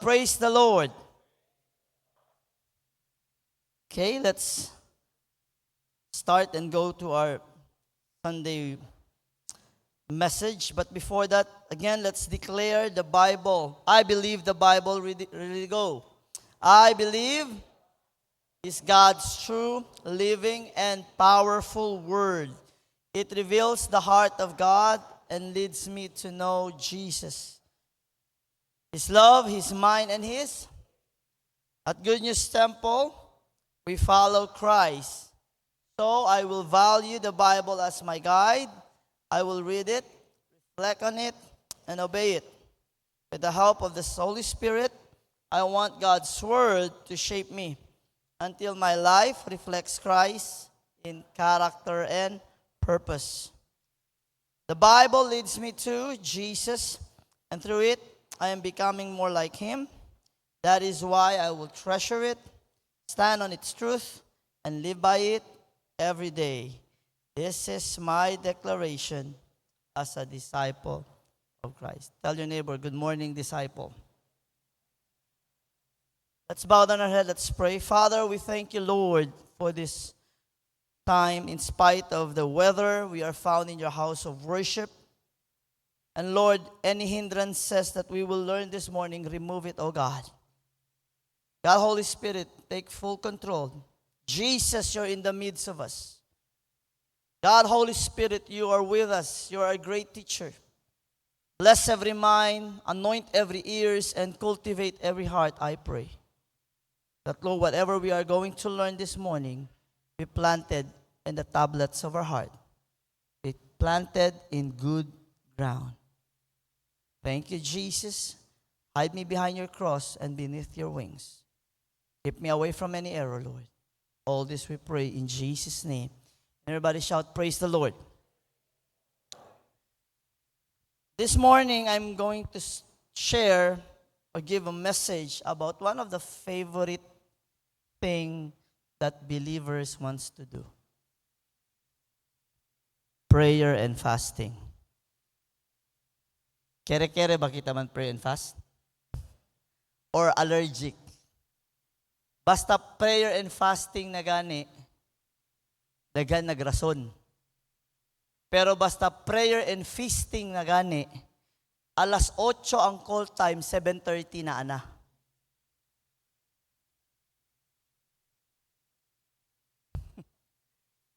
Praise the Lord. Okay, let's start and go to our Sunday message. But before that, again, let's declare the Bible. I believe the Bible, really go. I believe is God's true, living, and powerful word. It reveals the heart of God and leads me to know Jesus. His love, His mind, and His. At Good News Temple, we follow Christ. So I will value the Bible as my guide. I will read it, reflect on it, and obey it. With the help of the Holy Spirit, I want God's Word to shape me until my life reflects Christ in character and purpose. The Bible leads me to Jesus, and through it, I am becoming more like Him. That is why I will treasure it, stand on its truth, and live by it every day. This is my declaration as a disciple of Christ. Tell your neighbor, good morning, disciple. Let's bow down our head, let's pray. Father, we thank you, Lord, for this time. In spite of the weather, we are found in your house of worship. And Lord, any hindrances that we will learn this morning, remove it, oh God. God, Holy Spirit, take full control. Jesus, you're in the midst of us. God, Holy Spirit, you are with us. You are a great teacher. Bless every mind, anoint every ears, and cultivate every heart, I pray. That, Lord, whatever we are going to learn this morning, be planted in the tablets of our heart. Be planted in good ground. Thank you, Jesus. Hide me behind your cross and beneath your wings. Keep me away from any error, Lord. All this we pray in Jesus' name. Everybody shout, praise the Lord. This morning, I'm going to share or give a message about one of the favorite thing that believers wants to do. Prayer and fasting. Kere-kere ba kita man pray and fast? Or allergic? Basta prayer and fasting na gani, dagan nagrason. Pero basta prayer and feasting na gani, alas 8 ang call time, 7:30 na ana.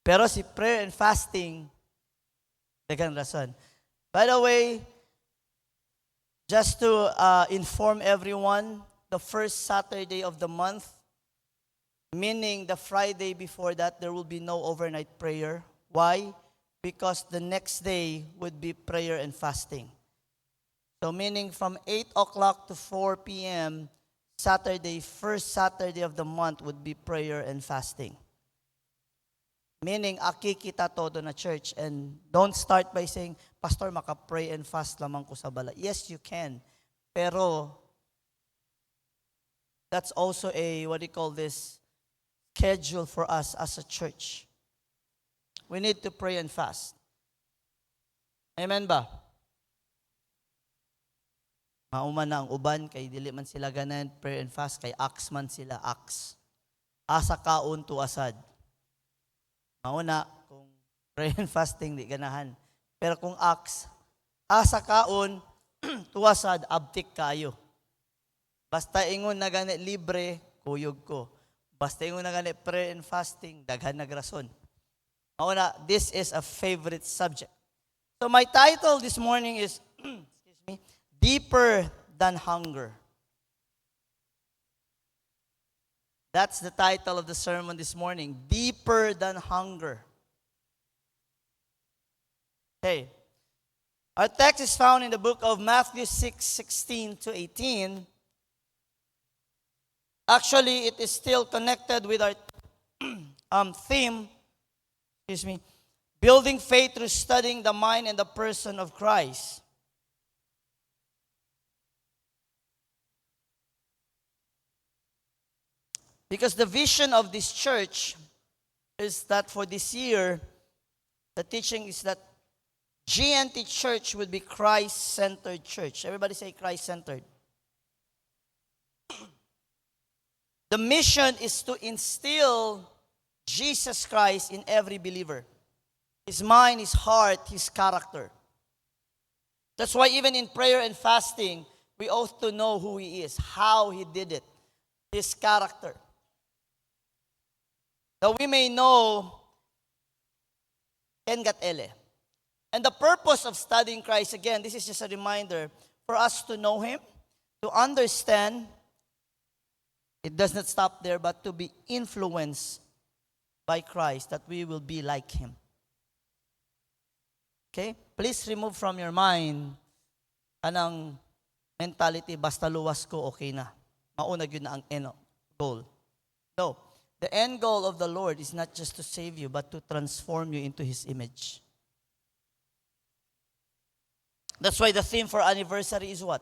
Pero si prayer and fasting, dagan rason. By the way, just to inform everyone, the first Saturday of the month, meaning the Friday before that, there will be no overnight prayer. Why? Because the next day would be prayer and fasting. So meaning from 8 o'clock to 4 p.m., Saturday, first Saturday of the month would be prayer and fasting. Meaning, aki kita todo na church. And don't start by saying, Pastor, maka-pray and fast lamang ko sa bala. Yes, you can. Pero, that's also a, what do you call this, schedule for us as a church. We need to pray and fast. Amen ba? Mauman na ang uban, kay dili man sila ganan, pray and fast, kay aks man sila, aks. Asa kaon to asad. Mauna, kung pray and fasting, di ganahan. Pero kung aks, asa kaon, tuwasad, abtik kayo. Basta ingon na gani libre, kuyog ko. Basta ingon na gani prayer and fasting, daghan nagrason. Mauna, this is a favorite subject. So my title this morning is, excuse me, Deeper Than Hunger. That's the title of the sermon this morning, Deeper Than Hunger. Okay. Our text is found in the book of Matthew 6:16 to 18. Actually, it is still connected with our theme, building faith through studying the mind and the person of Christ. Because the vision of this church is that for this year, the teaching is that GNT Church would be Christ-centered church. Everybody say Christ-centered. The mission is to instill Jesus Christ in every believer. His mind, his heart, his character. That's why even in prayer and fasting, we ought to know who He is, how He did it, His character. That we may know Ken gat ele. And the purpose of studying Christ, again, this is just a reminder for us to know Him, to understand. It does not stop there, but to be influenced by Christ, that we will be like Him. Okay? Please remove from your mind anang mentality, basta luwas ko, okay na. Maunag yun na ang end goal. No. The end goal of the Lord is not just to save you, but to transform you into His image. That's why the theme for anniversary is what?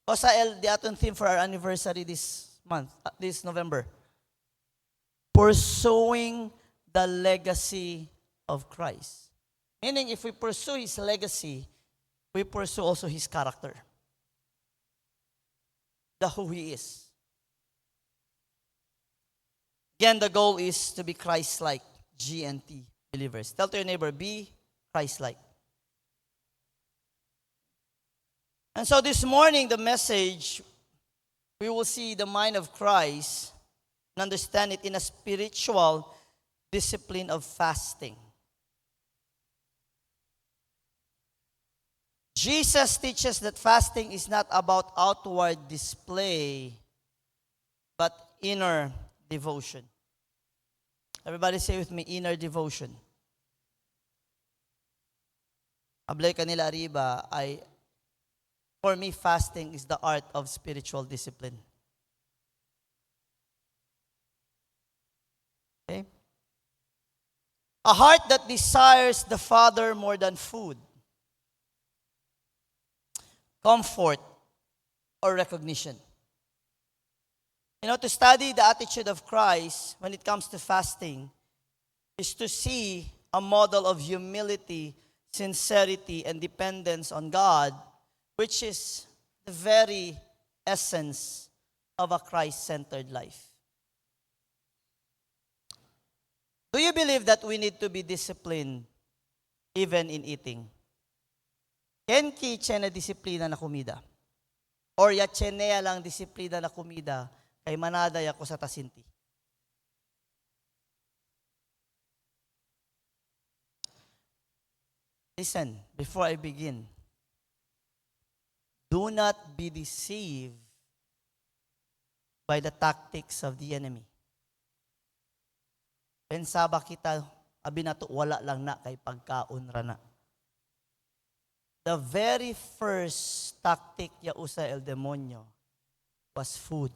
Kosael, the aton theme for our anniversary this month, this November. Pursuing the legacy of Christ. Meaning, if we pursue His legacy, we pursue also His character. The who He is. Again, the goal is to be Christ-like, GNT believers. Tell to your neighbor, be Christ-like. And so this morning, the message, we will see the mind of Christ and understand it in a spiritual discipline of fasting. Jesus teaches that fasting is not about outward display, but inner devotion. Everybody say with me, inner devotion. Ablay kanila arriba ay, for me, fasting is the art of spiritual discipline. Okay? A heart that desires the Father more than food, comfort, or recognition. You know, to study the attitude of Christ when it comes to fasting is to see a model of humility, sincerity, and dependence on God, which is the very essence of a Christ-centered life. Do you believe that we need to be disciplined even in eating? Ken ki na disiplina na kumida? Or ya chenea lang disiplina na kumida kay manaday ako sa tasinti? Listen, before I begin, do not be deceived by the tactics of the enemy. Pensaba kita, abi na to, wala lang na kay pagkaon ra na. The very first tactic ya usa el demonyo was food.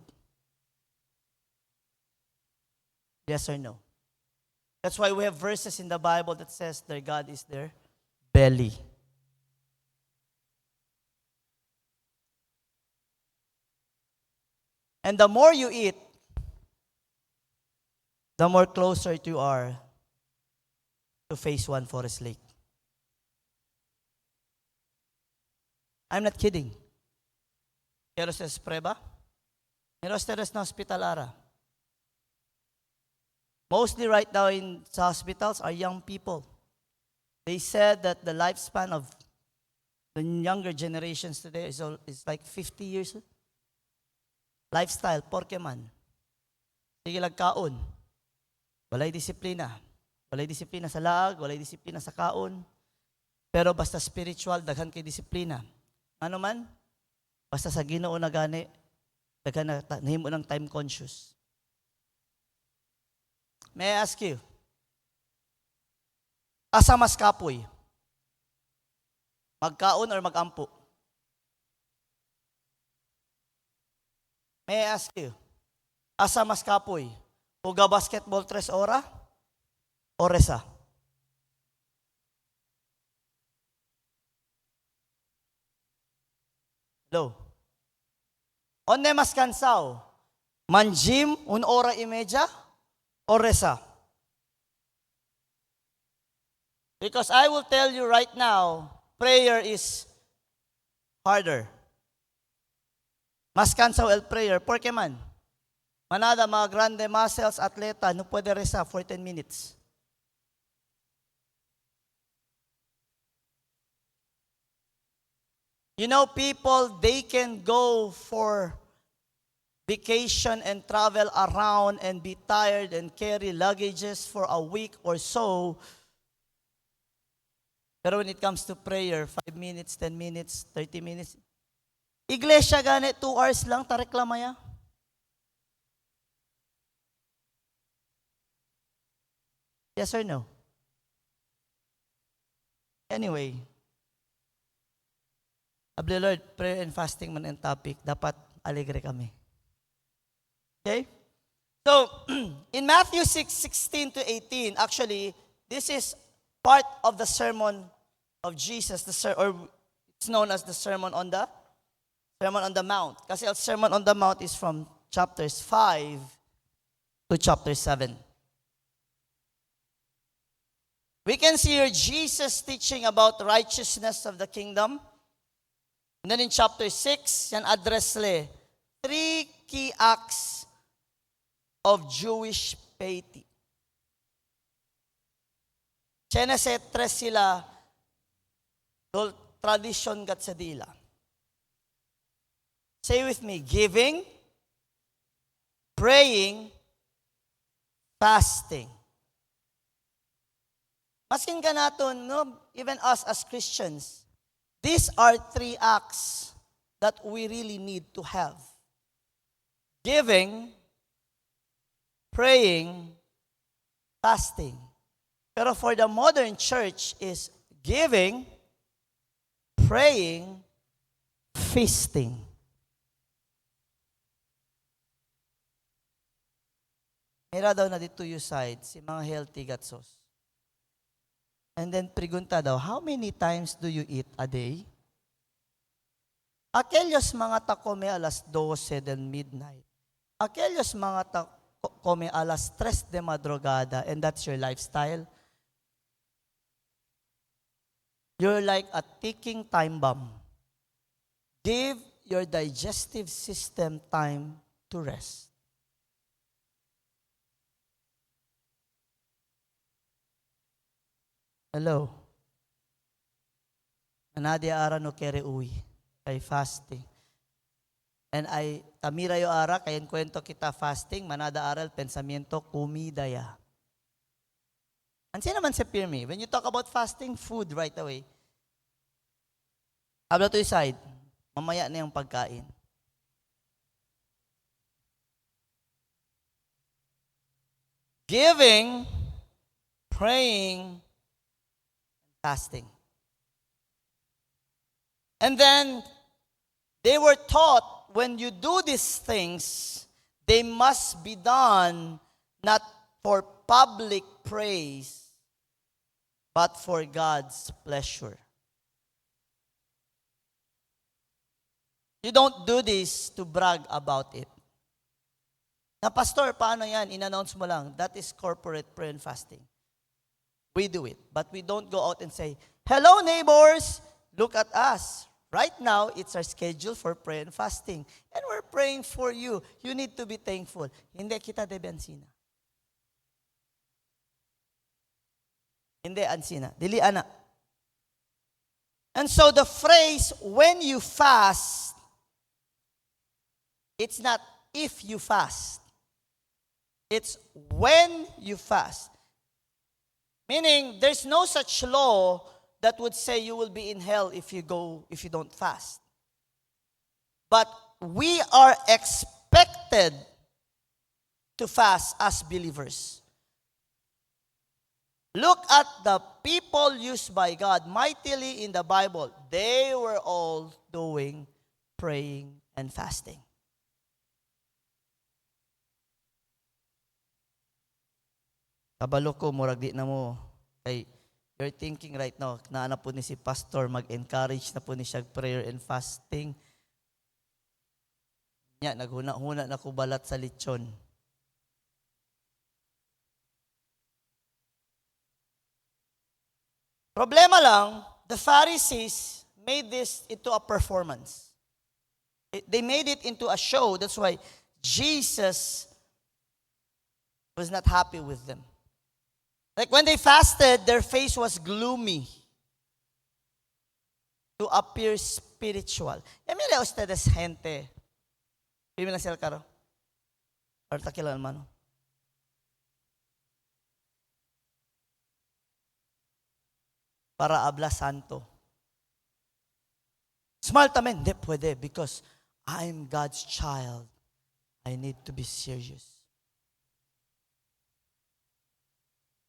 Yes or no? That's why we have verses in the Bible that says their God is their belly. And the more you eat, the more closer you are to phase 1 Forest Lake. I'm not kidding. Quiero ser prueba. Quiero ustedes na hospital ara. Mostly right now in hospitals are young people. They said that the lifespan of the younger generations today is like 50 years. Lifestyle, porke man. Sige lang kaon. Walay disiplina. Walay disiplina sa laag, walay disiplina sa kaon. Pero basta spiritual, daghan kay disiplina. Ano man? Basta sa Ginoo na gani, daghan na nahimo ng time conscious. May I ask you, asa mas kapoy? Magkaon or magampo? May I ask you, asa mas kapoy? Uga basketball 3 ora? O resa? Hello? Onde mas kansaw? Manjim 1 ora y media? O resa? Because I will tell you right now, prayer is harder. Mas kansaw el prayer, porque man, Manada, mga grande muscles, atleta, no pwede resa for 10 minutes. You know, people, they can go for vacation and travel around and be tired and carry luggages for a week or so. Pero when it comes to prayer, 5 minutes, 10 minutes, 30 minutes. Iglesia gani, 2 hours lang, tareklamaya. Yes or no? Anyway, Abli Lord, prayer and fasting man ang topic. Dapat alegre kami. Okay? So, in Matthew 6:16 to 18, actually, this is part of the sermon of Jesus, or it's known as the Sermon on the Mount. Kasi ang Sermon on the Mount is from chapters 5 to chapter 7. We can see here Jesus teaching about righteousness of the kingdom. And then in chapter 6, yan address le, 3 key acts of Jewish piety. Chenese tres sila, tradition gat sa dila. Say with me, giving, praying, fasting. Maskin ka naton, no? Even us as Christians, these are 3 acts that we really need to have. Giving, praying, fasting. Pero for the modern church is giving, praying, feasting. Mira daw na dito yung side, si mga healthy gatsos. And then pregunta daw, how many times do you eat a day? Aquellos mga ta come alas 12 then midnight. Aquellos mga ta come alas 3 de madrugada, and that's your lifestyle. You're like a ticking time bomb. Give your digestive system time to rest. Hello. Manadia ara no kere uwi. Kay fasting. And tamira yo ara, kayan kwento kita fasting, manada aral, pensamiento, comida ya. Ansi naman sa Pirmi, when you talk about fasting, food right away. Habla to yung side, mamaya na yung pagkain. Giving, praying, fasting. And then, they were taught when you do these things, they must be done not for public praise, but for God's pleasure. You don't do this to brag about it. Na pastor, paano yan? In-announce mo lang. That is corporate prayer and fasting. We do it. But we don't go out and say, hello neighbors, look at us. Right now, it's our schedule for prayer and fasting. And we're praying for you. You need to be thankful. Hindi kita debe ansina. Hindi ansina. Dili ana. And so the phrase, when you fast, it's not if you fast. It's when you fast. Meaning, there's no such law that would say you will be in hell if you don't fast. But we are expected to fast as believers. Look at the people used by God mightily in the Bible. They were all doing praying and fasting. Kabalo ko, murag di na mo. Kay, you're thinking right now, naana po ni si pastor, mag-encourage na po ni siya prayer and fasting. Nya, naghuna-huna na ko balat sa lechon. Problema lang, the Pharisees made this into a performance. They made it into a show. That's why Jesus was not happy with them. Like when they fasted, their face was gloomy to appear spiritual. Ya mire ustedes gente. Pili lang sila karo. Or takilan man. Para habla santo. Smile tamen. Hindi pwede because I'm God's child. I need to be serious.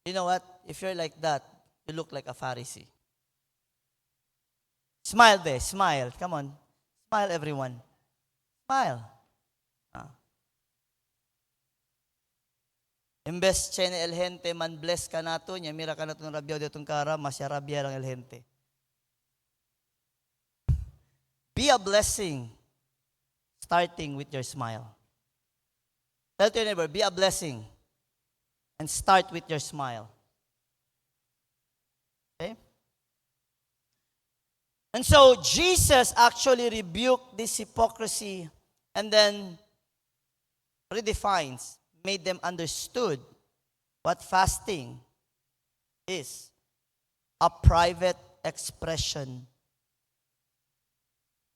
You know what? If you're like that, you look like a Pharisee. Smile be, smile. Come on. Smile everyone. Smile. Imbes chene el gente man bless ka nato, nya mira ka nato ng rabyaw detong kara, masya rabya lang el gente. Be a blessing starting with your smile. Tell to your neighbor, be a blessing and start with your smile. Okay? And so Jesus actually rebuked this hypocrisy and then redefines, made them understood what fasting is. A private expression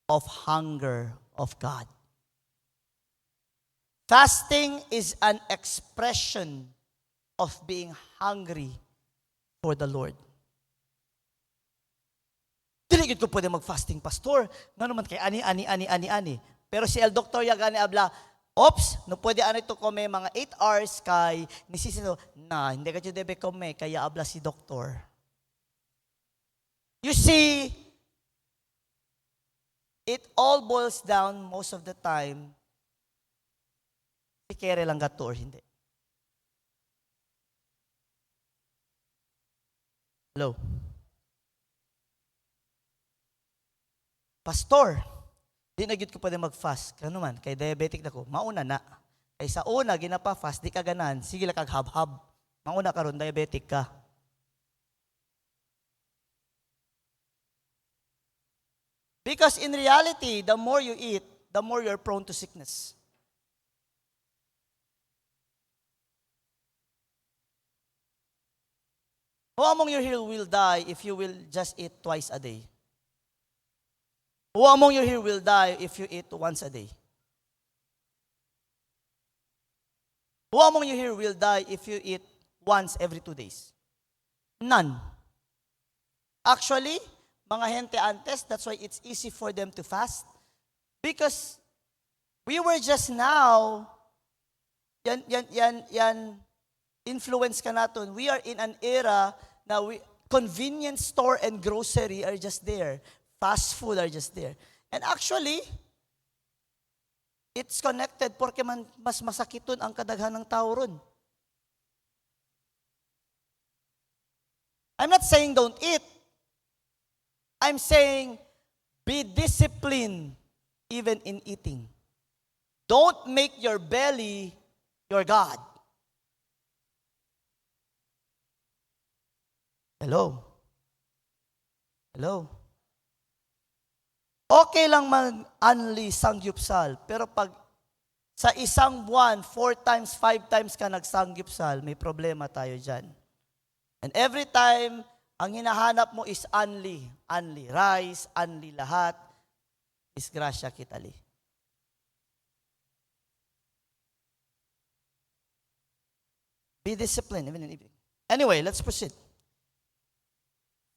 of hunger of God. Fasting is an expression of being hungry for the Lord. Dili gid ko pwede mag-fasting, pastor. Nga naman kay ani. Pero si El Doctor Yagani abla, ops, no pwede ano ito kome mga 8 hours kay nisisino, na, hindi ka debe kome, kaya abla si doktor. You see, it all boils down most of the time, si kere lang gato or hindi. Hello? Pastor, di na gid ko pwede mag-fast. Kano man, kay diabetic na ko, mauna na. Kay sa una, ginapa-fast, di ka ganan, sige lang kag-hab-hab. Mauna ka ron, diabetic ka. Because in reality, the more you eat, the more you're prone to sickness. Who among you here will die if you will just eat twice a day? Who among you here will die if you eat once a day? Who among you here will die if you eat once every 2 days? None. Actually, mga gente antes, that's why it's easy for them to fast. Because we were just now, yan, influence ka natin. We are in an era na convenience store and grocery are just there. Fast food are just there. And actually, it's connected porque mas masakiton ang kadaghan ng tao ron. I'm not saying don't eat. I'm saying be disciplined even in eating. Don't make your belly your God. Hello? Hello? Okay lang mag-unli sangyupsal, pero pag sa isang buwan, 4 times, 5 times ka nagsangyupsal, may problema tayo dyan. And every time, ang hinahanap mo is unli. Unli rice, unli lahat. Disgrasya kitali. Be disciplined, even in eating. Anyway, let's proceed.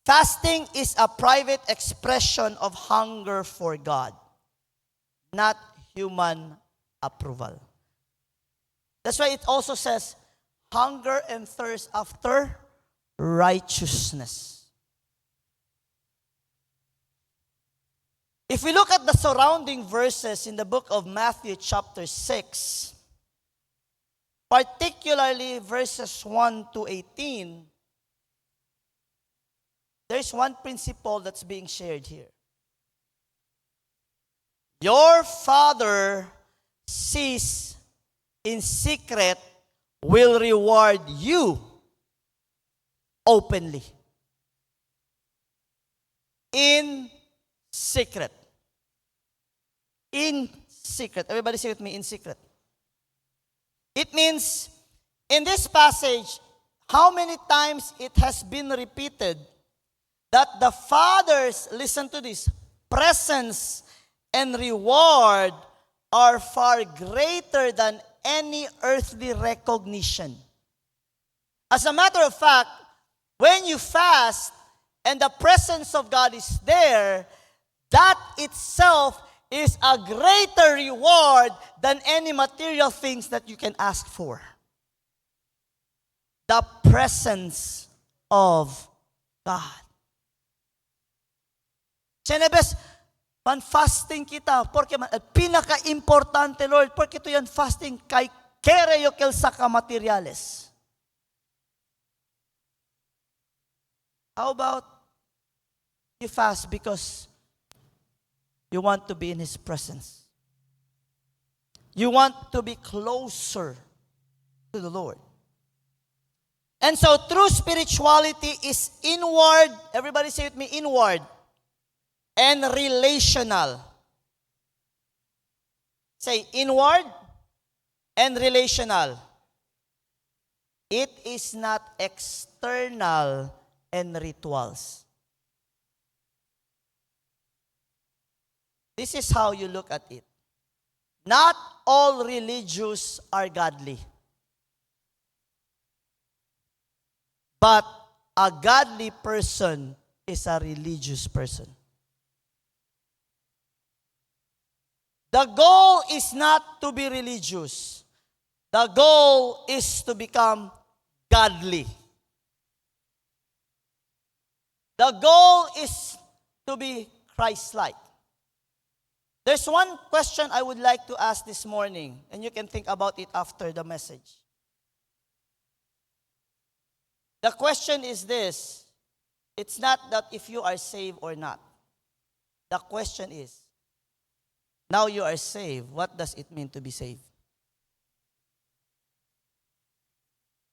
Fasting is a private expression of hunger for God, not human approval. That's why it also says, hunger and thirst after righteousness. If we look at the surrounding verses in the book of Matthew chapter 6, particularly verses 1 to 18, there's one principle that's being shared here. Your Father sees in secret will reward you openly. In secret. In secret. Everybody say with me, in secret. It means In this passage, how many times it has been repeated that the Father's, listen to this, presence and reward are far greater than any earthly recognition. As a matter of fact, when you fast and the presence of God is there, that itself is a greater reward than any material things that you can ask for. The presence of God. Senebes, man-fasting kita, porque pinaka-importante, Lord, porque ito yan fasting kay kereyo kel sa kamateriales. How about you fast because you want to be in His presence? You want to be closer to the Lord. And so true spirituality is inward, everybody say with me, inward, and relational. Say, inward and relational. It is not external and rituals. This is how you look at it. Not all religious are godly. But a godly person is a religious person. The goal is not to be religious. The goal is to become godly. The goal is to be Christ-like. There's one question I would like to ask this morning, and you can think about it after the message. The question is this. It's not that if you are saved or not. The question is, now you are saved, what does it mean to be saved?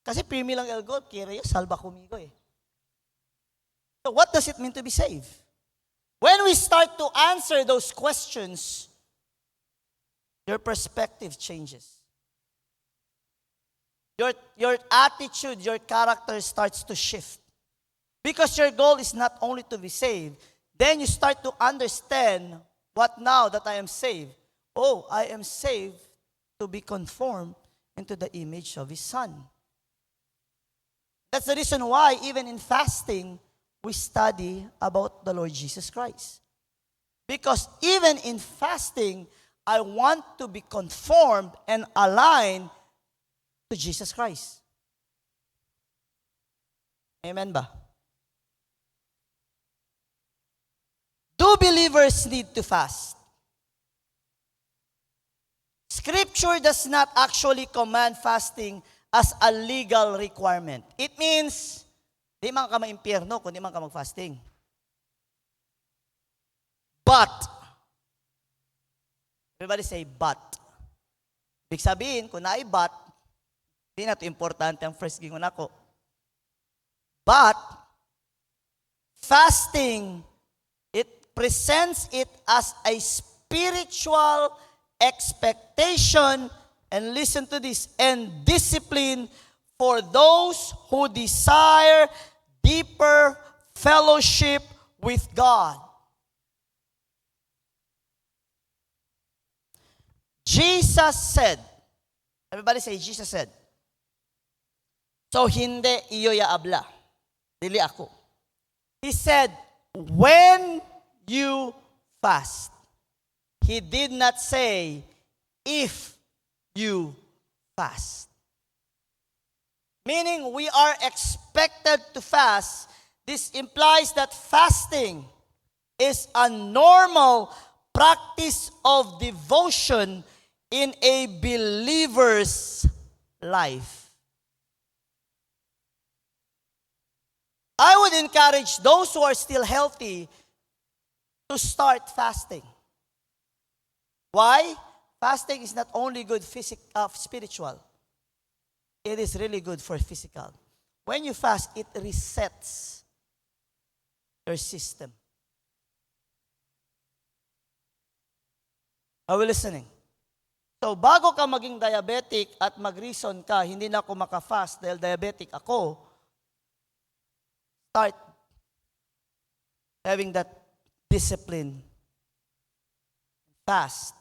Kasi primi lang el God, kaya salva kumigo eh. So what does it mean to be saved? When we start to answer those questions, your perspective changes. Your attitude, your character starts to shift. Because your goal is not only to be saved, then you start to understand what now that I am saved. Oh, I am saved to be conformed into the image of His Son. That's the reason why even in fasting, we study about the Lord Jesus Christ. Because even in fasting, I want to be conformed and aligned to Jesus Christ. Amen ba? Do believers need to fast? Scripture does not actually command fasting as a legal requirement. It means, di man ka ma-impyerno kung di man ka mag-fasting. But, everybody say, but. Ibig sabihin, kung naay but, di na ito importante ang first gingon ako. But, fasting, it presents it as a spiritual expectation, and listen to this, and discipline for those who desire deeper fellowship with God. Jesus said, everybody say, Jesus said, so hindi iyo ya abla, dili ako. He said, when you fast. He did not say, if you fast. Meaning, we are expected to fast. This implies that fasting is a normal practice of devotion in a believer's life. I would encourage those who are still healthy to start fasting. Why? Fasting is not only good spiritual. It is really good for physical. When you fast, it resets your system. Are we listening? So, bago ka maging diabetic at mag-reason ka, hindi na ako maka-fast dahil diabetic ako, start having that discipline. Fast.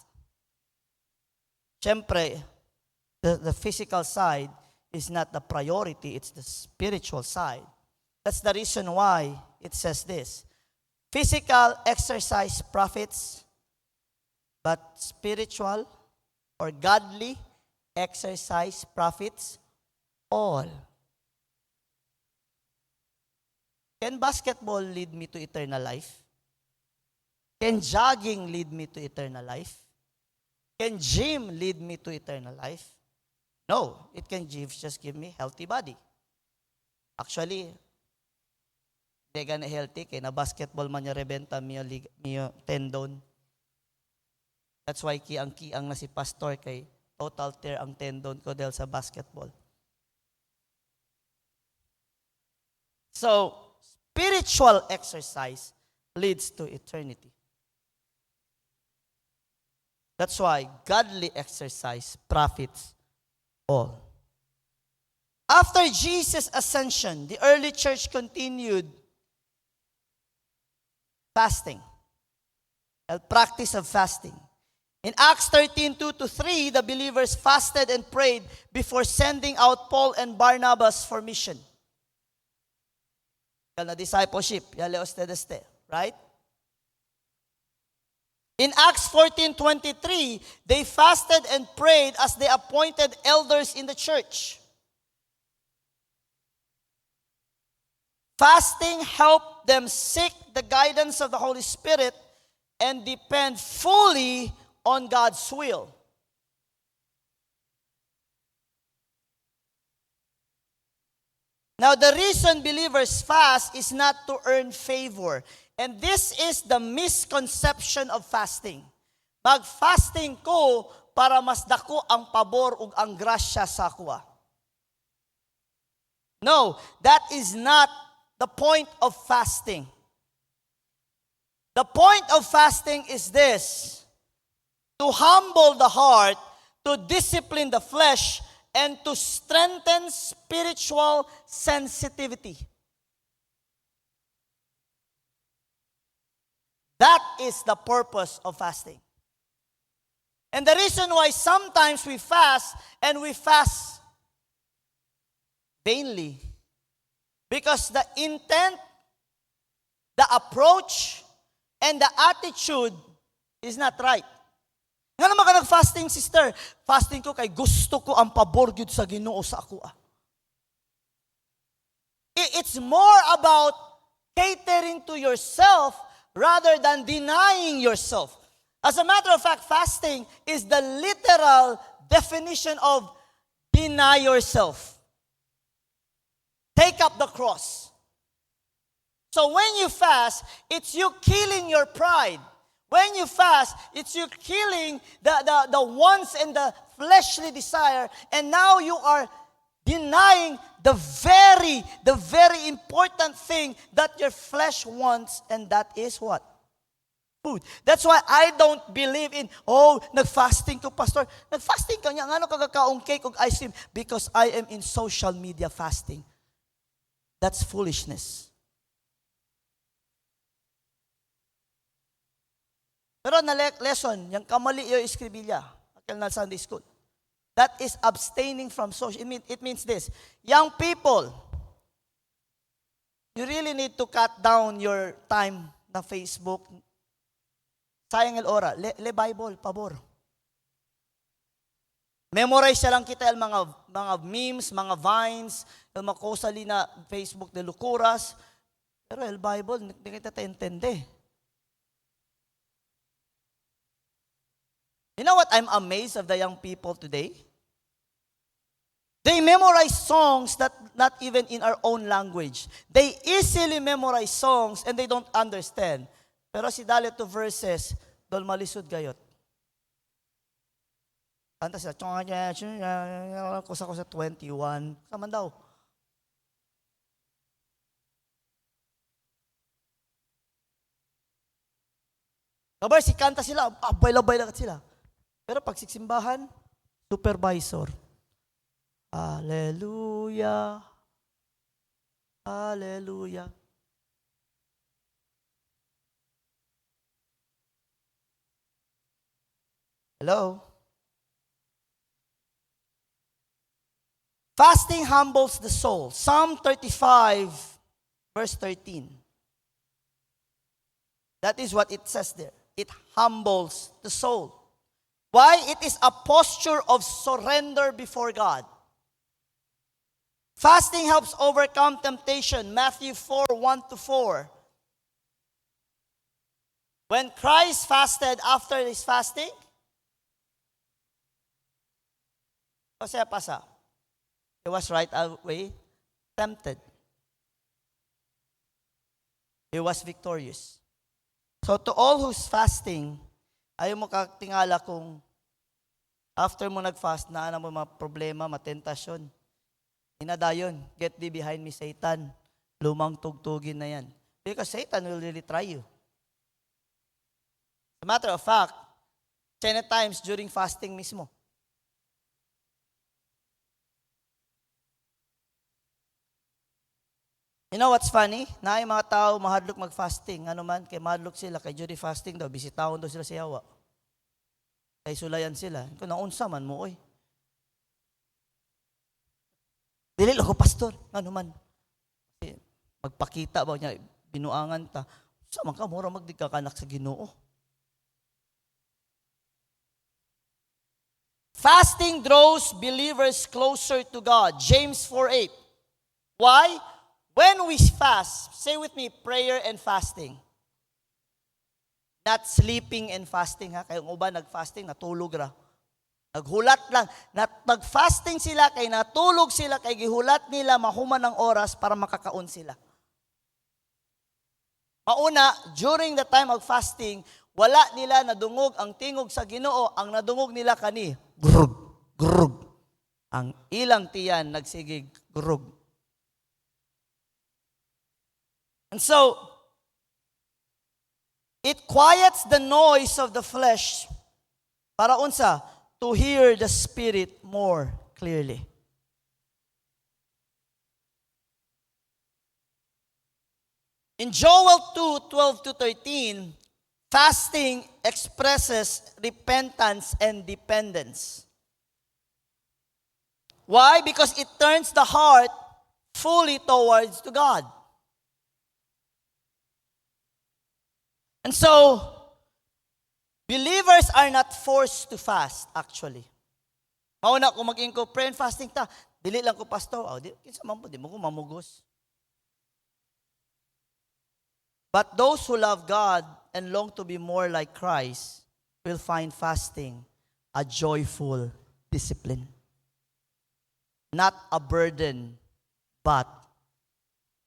Siyempre, the physical side is not the priority, it's the spiritual side. That's the reason why it says this. Physical exercise profits, but spiritual or godly exercise profits all. Can basketball lead me to eternal life? Can jogging lead me to eternal life? Can gym lead me to eternal life? No, it can just give me healthy body. Actually, hindi ka na healthy, kaya na basketball man yung rebenta miyo tendon. That's why kiang na si pastor kay total tear ang tendon ko dahil sa basketball. So, spiritual exercise leads to eternity. That's why godly exercise profits all. After Jesus' ascension, the early church continued fasting, a practice of fasting. In Acts 13:2-3, the believers fasted and prayed before sending out Paul and Barnabas for mission. Na discipleship, right? In Acts 14:23, they fasted and prayed as they appointed elders in the church. Fasting helped them seek the guidance of the Holy Spirit and depend fully on God's will. Now, the reason believers fast is not to earn favor. And this is the misconception of fasting. Mag-fasting ko para mas dako ang pabor ug ang grasya sa kuha. No, that is not the point of fasting. The point of fasting is this: to humble the heart, to discipline the flesh, and to strengthen spiritual sensitivity. That is the purpose of fasting. And the reason why sometimes we fast and we fast vainly, because the intent, the approach, and the attitude is not right. Nga naman ka nag-fasting, sister? Fasting ko kay gusto ko ang pabor gyud sa Ginoo sa ako. It's more about catering to yourself rather than denying yourself. As a matter of fact, fasting is the literal definition of deny yourself. Take up the cross. So when you fast, it's you killing your pride. When you fast, it's you killing the wants and the fleshly desire, and now you are denying the very important thing that your flesh wants, and that is what? Food. That's why I don't believe in, nag-fasting ko, pastor. Nag-fasting ka niya, ano kagakaong cake o ice cream? Because I am in social media fasting. That's foolishness. Pero na lesson, yung kamali yung iskribilya, akil na Sunday school. That is abstaining from social. It means this. Young people, you really need to cut down your time na Facebook. Sayang el ora. Le Bible, pabor. Memorize lang kita yung mga memes, mga vines, yung mga kusali na Facebook de lukuras. Pero el Bible, hindi kita intende. You know what I'm amazed of the young people today? They memorize songs that not even in our own language. They easily memorize songs and they don't understand. Pero si dali to verses, dol malisod gayot. Kanta sila, kusa 21. Kaman daw. Kabar, si kanta sila, abay-labay lang sila. Pero pag simbahan, supervisor. Hallelujah. Hallelujah. Hello? Fasting humbles the soul. Psalm 35, verse 13. That is what it says there. It humbles the soul. Why? It is a posture of surrender before God. Fasting helps overcome temptation. Matthew 4, 1-4. When Christ fasted after his fasting, kasi pasa, he was right away tempted. He was victorious. So to all who's fasting, ayaw mo katingala kung after mo nag-fast, na mo mga problema, matentasyon. Inadayon, get thee behind me, Satan. Lumang tugtugin na yan. Because Satan will really try you. As a matter of fact, 10 times during fasting mismo. You know what's funny? Na yung mga tao mahadlok mag-fasting. Ano man, kay mahadlok sila, kay during fasting daw, bisitahon daw sila sa yawa. Kay sulayan sila. Kung naunsa man mo, oy. Dili lang ko, pastor. Ano man. Kasi magpakita ba niya, binuangan ta. Sa man ka, mura magdigkakanak sa Ginoo. Fasting draws believers closer to God. James 4:8. Why? When we fast, say with me, prayer and fasting. Not sleeping and fasting, ha? Kaya uban nag-fasting, natulog ra. Naghulat lang. Nag-fasting sila, kay natulog sila, kay gihulat nila, mahuman ng oras para makakaon sila. Mauna, during the time of fasting, wala nila nadungog ang tingog sa Ginoo, ang nadungog nila kani, grug, grug. Ang ilang tiyan nagsigig, grug. And so, it quiets the noise of the flesh para unsa, to hear the Spirit more clearly. In Joel 2:12-13, fasting expresses repentance and dependence. Why? Because it turns the heart fully towards to God. And so, believers are not forced to fast, actually. Mauna ko mag-inko, pray and fasting ta. Dili lang ko, pastor. Kinsa man po, di mo ko mamugos. But those who love God and long to be more like Christ will find fasting a joyful discipline. Not a burden, but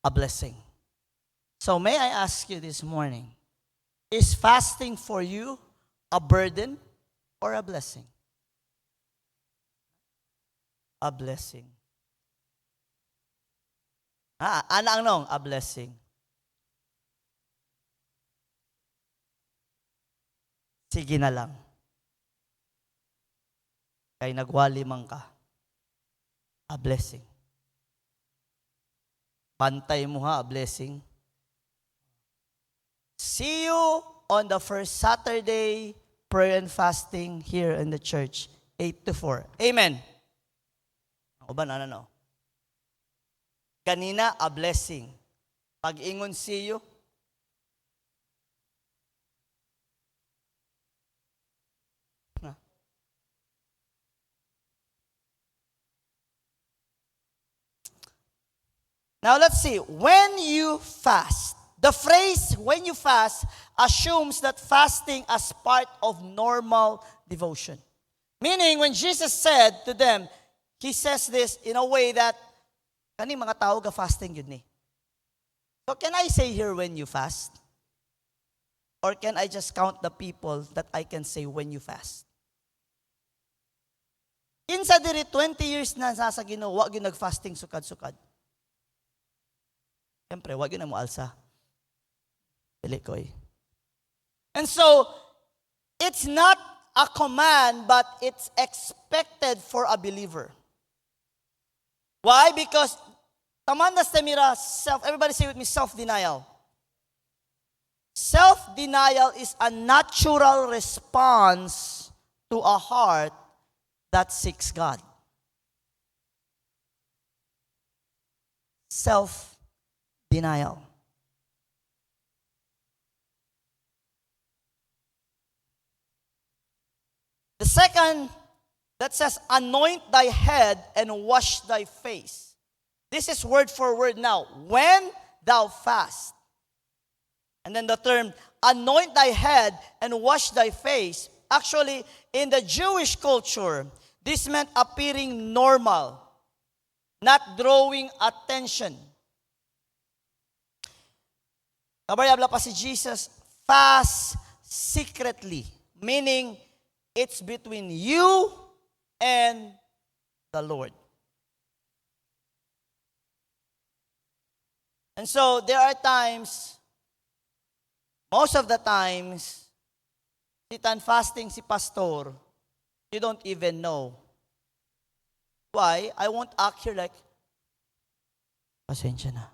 a blessing. So may I ask you this morning, is fasting for you a burden or a blessing? A blessing. Anong a blessing? Sige na lang. Kay nagwali man ka. A blessing. Pantay mo ha, a blessing. See you on the first Saturday prayer and fasting here in the church, 8-4. Amen. Uban, ano? Kanina, a blessing. Pag-ingon see you, now let's see, when you fast, the phrase when you fast assumes that fasting as part of normal devotion. Meaning, when Jesus said to them, He says this in a way that, kani mga tao ga fasting yun ni. So can I say here when you fast? Or can I just count the people that I can say when you fast? Kinsa diri 20 years na sa Ginoo, wa gyud nag-fasting sukad-sukad. Siyempre, wag yun na mo alsa. Dili ko eh. And so, it's not a command, but it's expected for a believer. Why? Because tamandas temira everybody say with me, self-denial. Self-denial is a natural response to a heart that seeks God. Self-denial. The second that says, anoint thy head and wash thy face. This is word for word now. When thou fast. And then the term, anoint thy head and wash thy face. Actually, in the Jewish culture, this meant appearing normal, not drawing attention. Kabayabla pa si Jesus, fast secretly. Meaning, it's between you and the Lord. And so, there are times, most of the times, sitan fasting si pastor, you don't even know. Why? I won't act here like, pasensya na.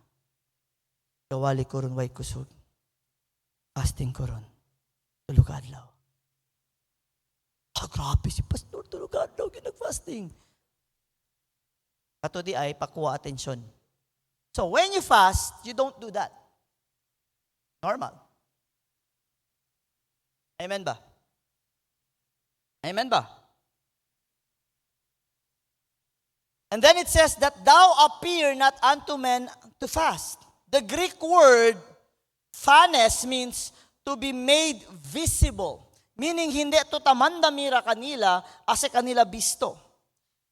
Gawali ko ron way kusog. Fasting ko ron. Tulog adlaw. Grabe si pastor, tulog adlaw, ginag-fasting. Kato di ay, pakuha atensyon. So, when you fast, you don't do that. Normal. Amen ba? Amen ba? And then it says that thou appear not unto men to fast. The Greek word, phanes, means to be made visible. Meaning, hindi to tamandamira kanila, ase kanila bisto.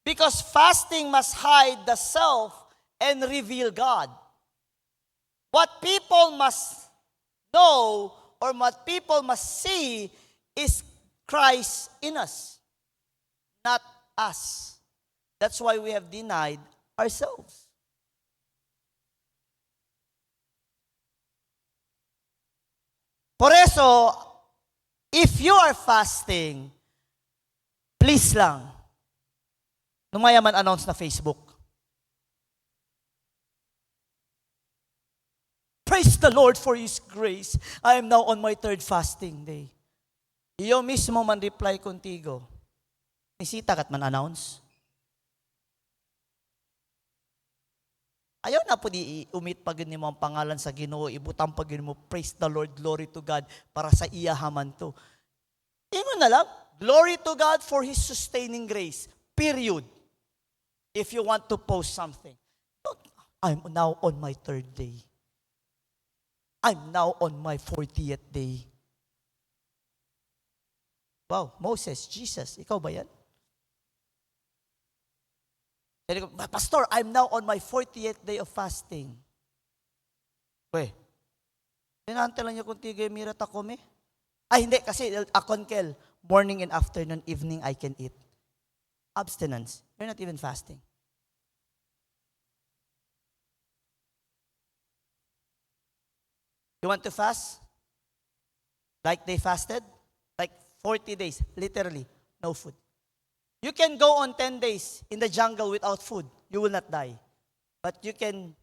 Because fasting must hide the self and reveal God. What people must know or what people must see is Christ in us, not us. That's why we have denied ourselves. Por eso, if you are fasting, please lang, numaya man announce na Facebook. Praise the Lord for His grace. I am now on my third fasting day. Iyo mismo man reply contigo. Nisita kat man announce. Ayaw na po di umit pag mo ang pangalan sa Ginoo, ibutang pag mo, praise the Lord, glory to God, para sa iyahaman to. Ingon na lang, glory to God for His sustaining grace. Period. If you want to post something. I'm now on my third day. I'm now on my 40th day. Wow, Moses, Jesus, ikaw ba yan? Pastor, I'm now on my 40th day of fasting. Weh, tinante lang niyo kung tigay mirat ako me? Ay, hindi, kasi akonkel, morning and afternoon, evening, I can eat. Abstinence. You're not even fasting. You want to fast? Like they fasted? Like 40 days, literally, no food. You can go on 10 days in the jungle without food. You will not die. But you can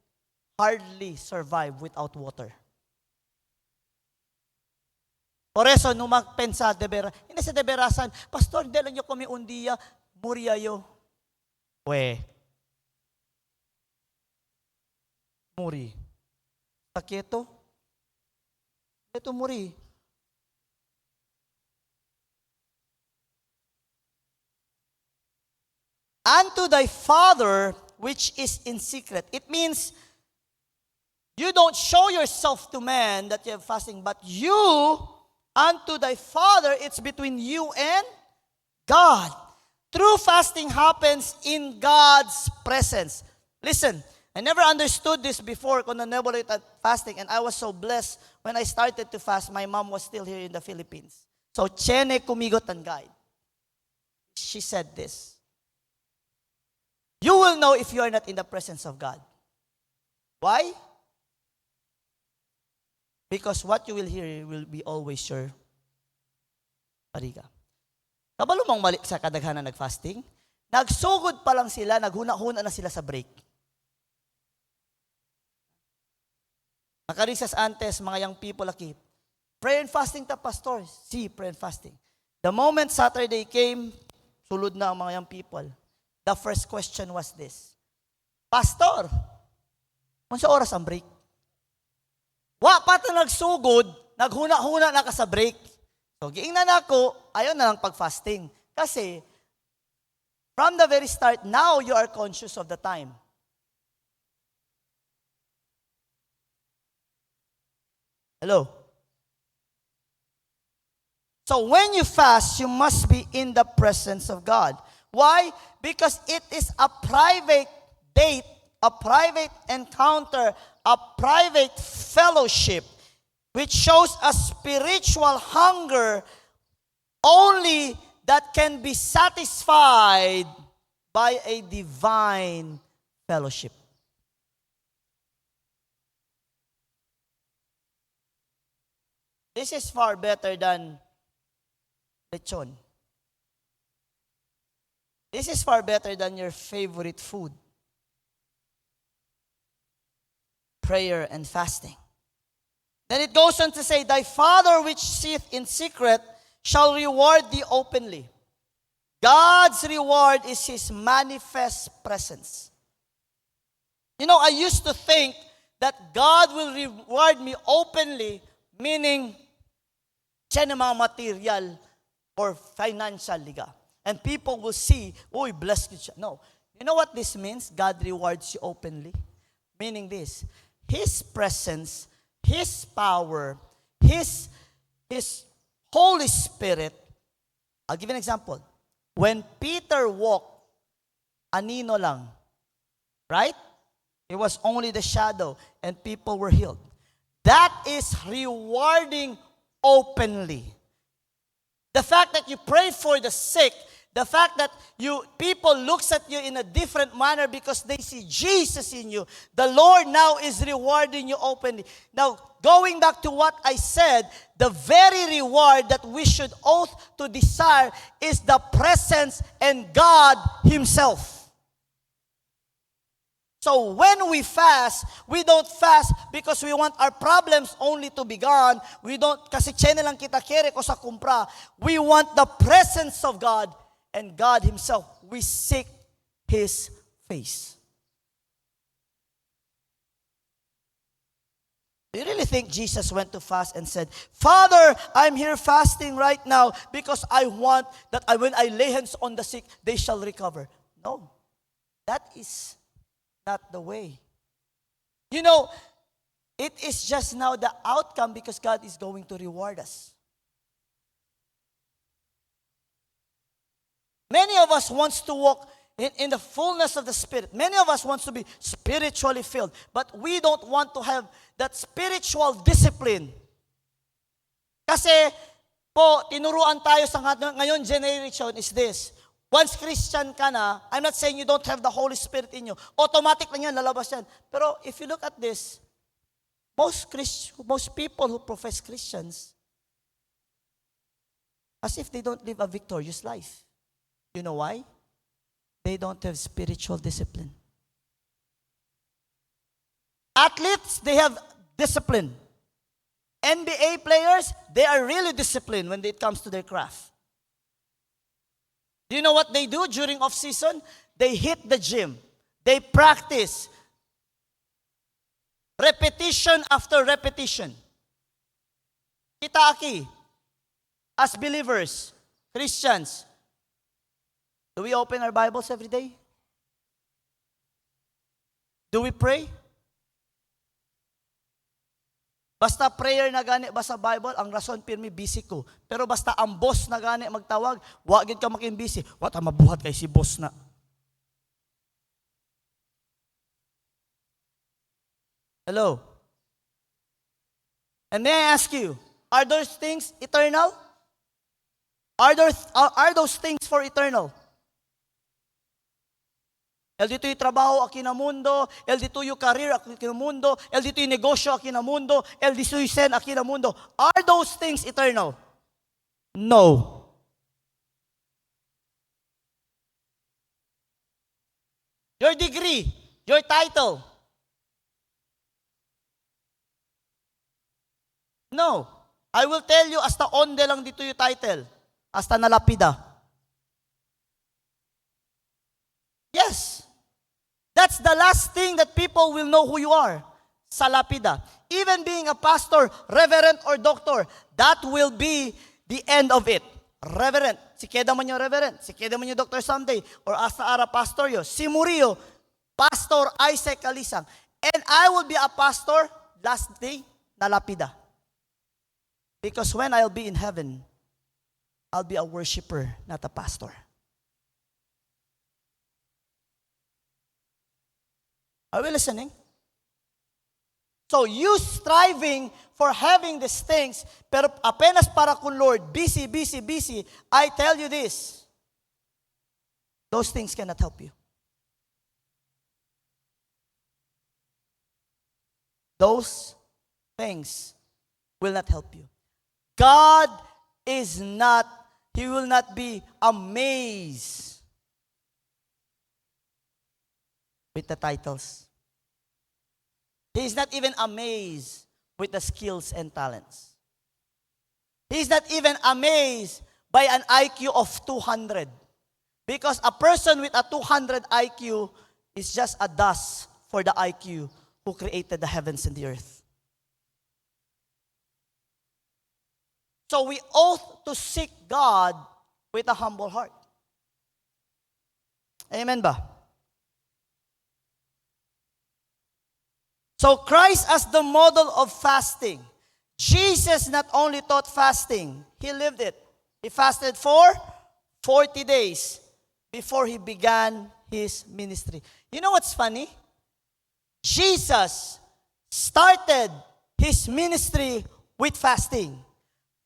hardly survive without water. Por eso, nung magpensa, hindi sa deberasan, Pastor, hindi lang nyo kami undiya, muriyayo. We. Muri. Sakieto? Ito muri. Unto thy Father which is in secret. It means you don't show yourself to man that you have fasting, but you, unto thy Father, it's between you and God. True fasting happens in God's presence. Listen, I never understood this before kung na-never fasting, and I was so blessed when I started to fast. My mom was still here in the Philippines. So, Chene kumigot ang guide. She said this. You will know if you are not in the presence of God. Why? Because what you will hear will be always your pariga. Kabalo mong mali sa kadaghanan nag-fasting? Nagsugod pa lang sila, naghuna-huna na sila sa break. Nakarisas antes, mga young people aki, prayer and fasting ta, pastor. See, prayer and fasting. The moment Saturday came, sulod na ang mga young people. The first question was this, Pastor, unsa oras ang break? Wa pa ta nagsugod, naghuna-huna na ka sa break. So, giingnan ako, ayaw na lang pag-fasting. Kasi, from the very start, now you are conscious of the time. Hello? So, when you fast, you must be in the presence of God. Why? Because it is a private date, a private encounter, a private fellowship, which shows a spiritual hunger only that can be satisfied by a divine fellowship. This is far better than lechon. This is far better than your favorite food. Prayer and fasting. Then it goes on to say, Thy Father which sitteth in secret shall reward thee openly. God's reward is His manifest presence. You know, I used to think that God will reward me openly, meaning siya ng mga material or financial liga. And people will see, oh, blessed siya. No. You know what this means? God rewards you openly. Meaning this, His presence, His power, His Holy Spirit. I'll give you an example. When Peter walked, anino lang. Right? It was only the shadow and people were healed. That is rewarding openly. The fact that you pray for the sick, the fact that people looks at you in a different manner because they see Jesus in you. The Lord now is rewarding you openly. Now, going back to what I said, the very reward that we should oath to desire is the presence and God Himself. So when we fast, we don't fast because we want our problems only to be gone. We don't, kasi chene lang kita kere ko sa kumpra. We want the presence of God and God Himself. We seek His face. Do you really think Jesus went to fast and said, Father, I'm here fasting right now because I want that when I lay hands on the sick, they shall recover? No. That is not the way. You know, it is just now the outcome because God is going to reward us. Many of us wants to walk in the fullness of the Spirit. Many of us wants to be spiritually filled. But we don't want to have that spiritual discipline. Kasi po, tinuruan tayo sa ngayon generation is this. Once Christian ka na, I'm not saying you don't have the Holy Spirit in you. Automatic lang yan, lalabas yan. Pero if you look at this, most people who profess Christians, as if they don't live a victorious life. You know why? They don't have spiritual discipline. Athletes, they have discipline. NBA players, they are really disciplined when it comes to their craft. Do you know what they do during off-season? They hit the gym. They practice. Repetition after repetition. Kita aki, as believers, Christians, do we open our Bibles every day? Do we pray? Basta prayer na gani ba sa Bible, ang rason pirmi busy ko. Pero basta ang boss na gani magtawag, wa gid ka makin busy. Wa ta mabuhat kay si boss na. Hello? And may I ask you, are those things eternal? Are those things for eternal? El dito yung trabaho aki na mundo, el dito yung career aki na mundo, el dito yung negosyo aki na mundo, el dito yung sen aki na mundo. Are those things eternal? No. your degree, your title. No. I will tell you, hasta onde lang dito yung title. Hasta nalapida. Yes. That's the last thing that people will know who you are. Sa lapida. Even being a pastor, reverend, or doctor, that will be the end of it. Reverend. Si keda man yung reverend. Si keda man yung doctor someday. Or hasta ara pastor yo. Si Murillo, Pastor Isaac Kalisang. And I will be a pastor last day, nalapida. Because when I'll be in heaven, I'll be a worshiper, not a pastor. Are we listening? So you striving for having these things, pero apenas para kung Lord, busy, busy, busy, I tell you this, those things cannot help you. Those things will not help you. God is not, He will not be amazed with the titles. He is not even amazed with the skills and talents. He is not even amazed by an IQ of 200. Because a person with a 200 IQ is just a dust for the IQ who created the heavens and the earth. So we ought to seek God with a humble heart. Amen ba? So Christ as the model of fasting. Jesus not only taught fasting, He lived it. He fasted for 40 days before He began His ministry. You know what's funny? Jesus started His ministry with fasting.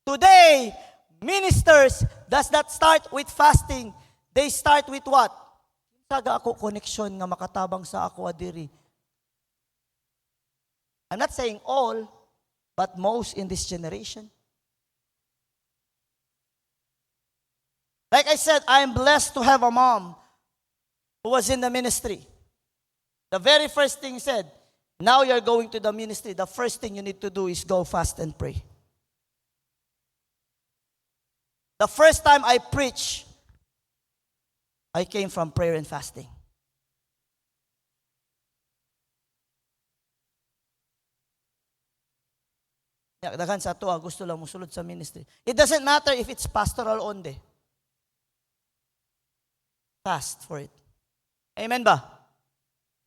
Today, ministers does not start with fasting. They start with what? Saga ako connection nga makatabang sa ako adiri. I'm not saying all, but most in this generation. Like I said, I am blessed to have a mom who was in the ministry. The very first thing he said, now you're going to the ministry, the first thing you need to do is go fast and pray. The first time I preached, I came from prayer and fasting. Daghan sa ato, gusto lang musulod sa ministry. It doesn't matter if it's pastoral only. Fast for it. Amen ba?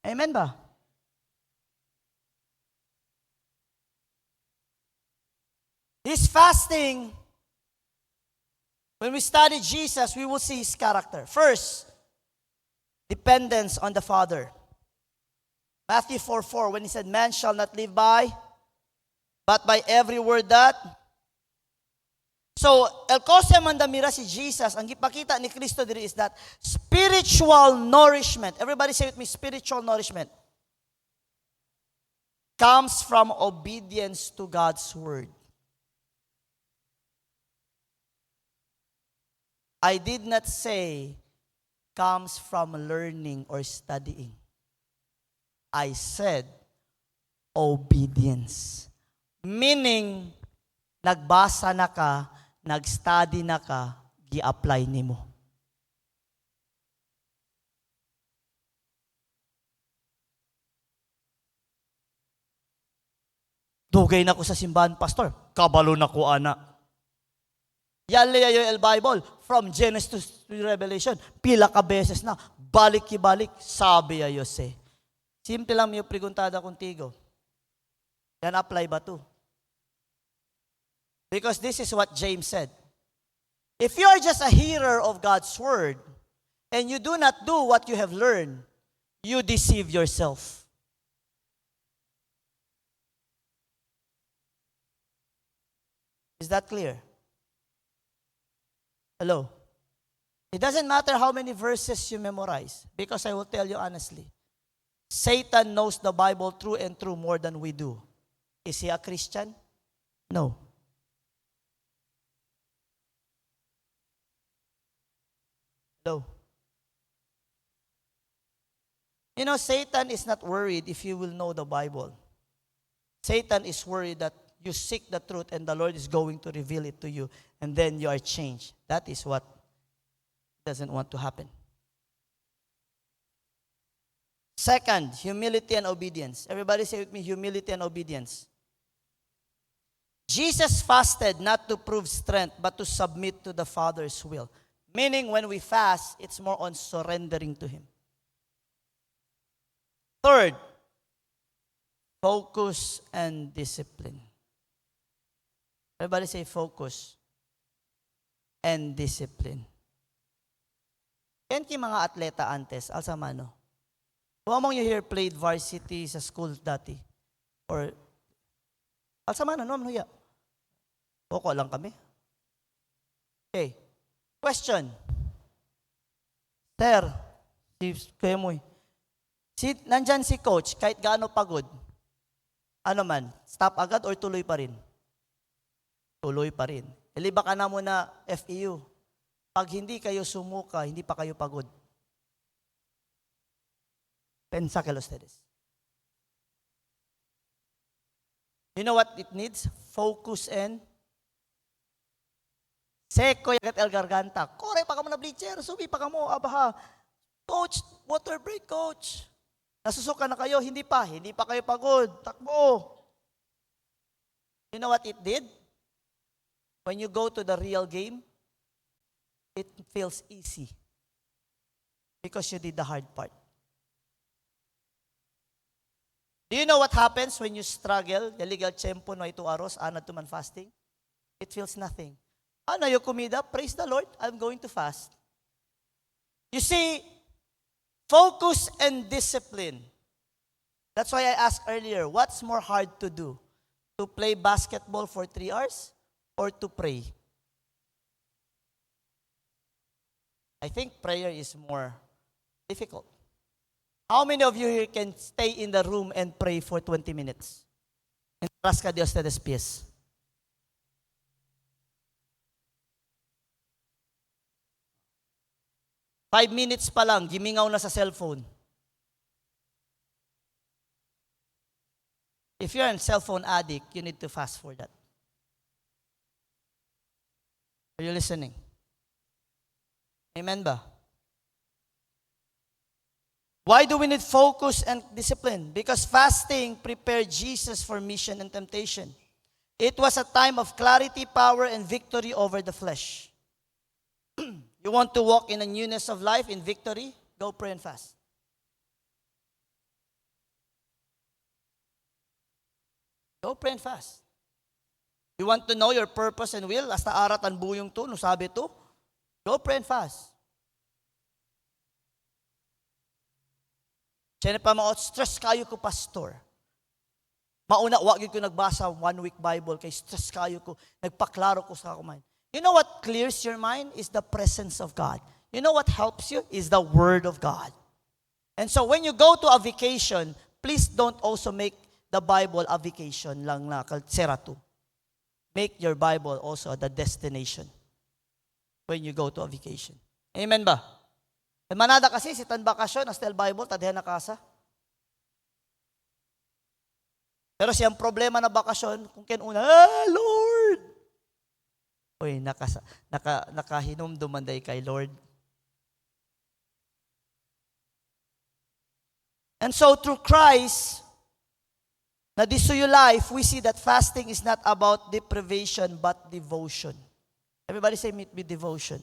Amen ba? This fasting, when we study Jesus, we will see His character. First, dependence on the Father. Matthew 4:4, when He said, man shall not live by, but by every word that. So, el cosa mandamira si Jesus, ang ipakita ni Kristo diri is that spiritual nourishment. Everybody say with me, spiritual nourishment comes from obedience to God's word. I did not say comes from learning or studying. I said obedience. Meaning, nagbasa na ka, nag-study na ka, gi-apply nimo. Dugay na ko sa simbahan, pastor. Kabalo na ko, ana. Yali ayo el Bible, from Genesis to Revelation, pila ka beses na, balik-ibalik, sabi ayo se. Simple lang yung preguntada contigo. Yan apply ba to? Because this is what James said. If you are just a hearer of God's word, and you do not do what you have learned, you deceive yourself. Is that clear? Hello? It doesn't matter how many verses you memorize, because I will tell you honestly, Satan knows the Bible through and through more than we do. Is he a Christian? No. Hello? You know, Satan is not worried if you will know the Bible. Satan is worried that you seek the truth and the Lord is going to reveal it to you and then you are changed. That is what doesn't want to happen. Second, humility and obedience. Everybody say with me, humility and obedience. Jesus fasted not to prove strength, but to submit to the Father's will. Meaning when we fast, it's more on surrendering to Him. Third, focus and discipline. Everybody say focus and discipline. Yan ki mga atleta antes, alsa mano. Kung among you here played varsity sa school dati, or alsa mano, no, manuya. Boko lang kami. Okay. Question. Sir, kaya mo nandyan si coach, kahit gaano pagod, ano man, stop agad or tuloy pa rin? Tuloy pa rin. Iliba ka na muna FEU. Pag hindi kayo sumuka, hindi pa kayo pagod. Pensa que ustedes. You know what it needs? Focus and seko yagat el garganta. Kore pa ka mo na bleacher, subi pa ka mo, abaha. Coach, water break, coach. Nasusuka na kayo, hindi pa kayo pagod. Takbo. You know what it did? When you go to the real game, it feels easy. Because you did the hard part. Do you know what happens when you struggle? Illegal tiyempo no 2 hours, anad to man fasting? It feels nothing. Ano yung kumida? Praise the Lord, I'm going to fast. You see, focus and discipline. That's why I asked earlier, what's more hard to do? To play basketball for 3 hours or to pray? I think prayer is more difficult. How many of you here can stay in the room and pray for 20 minutes? Entras ka Dios te des pies. Five minutes pa lang, gimingaw na sa cellphone. If you're a cellphone addict, you need to fast for that. Are you listening? Amen ba? Why do we need focus and discipline? Because fasting prepared Jesus for mission and temptation. It was a time of clarity, power, and victory over the flesh. You want to walk in a newness of life, in victory? Go pray and fast. Go pray and fast. You want to know your purpose and will? Hasta arat ang buyong to, no sabi to? Go pray and fast. Siya pa stress kayo ko, pastor. Mauna, wag ko nagbasa 1 week Bible, kay stress kayo ko, nagpaklaro ko sa kumain. You know what clears your mind is the presence of God. You know what helps you is the Word of God. And so when you go to a vacation, please don't also make the Bible a vacation lang na kalserato. Make your Bible also the destination when you go to a vacation. Amen ba? E manada kasi si tan bakasyon, hasta el Bible, tadhihan na kasa. Pero siyang problema na bakasyon, kung kinuna, Lord! Uy, nakahinumduman day kay Lord. And so through Christ, na disuyo life, we see that fasting is not about deprivation but devotion. Everybody say meet me devotion.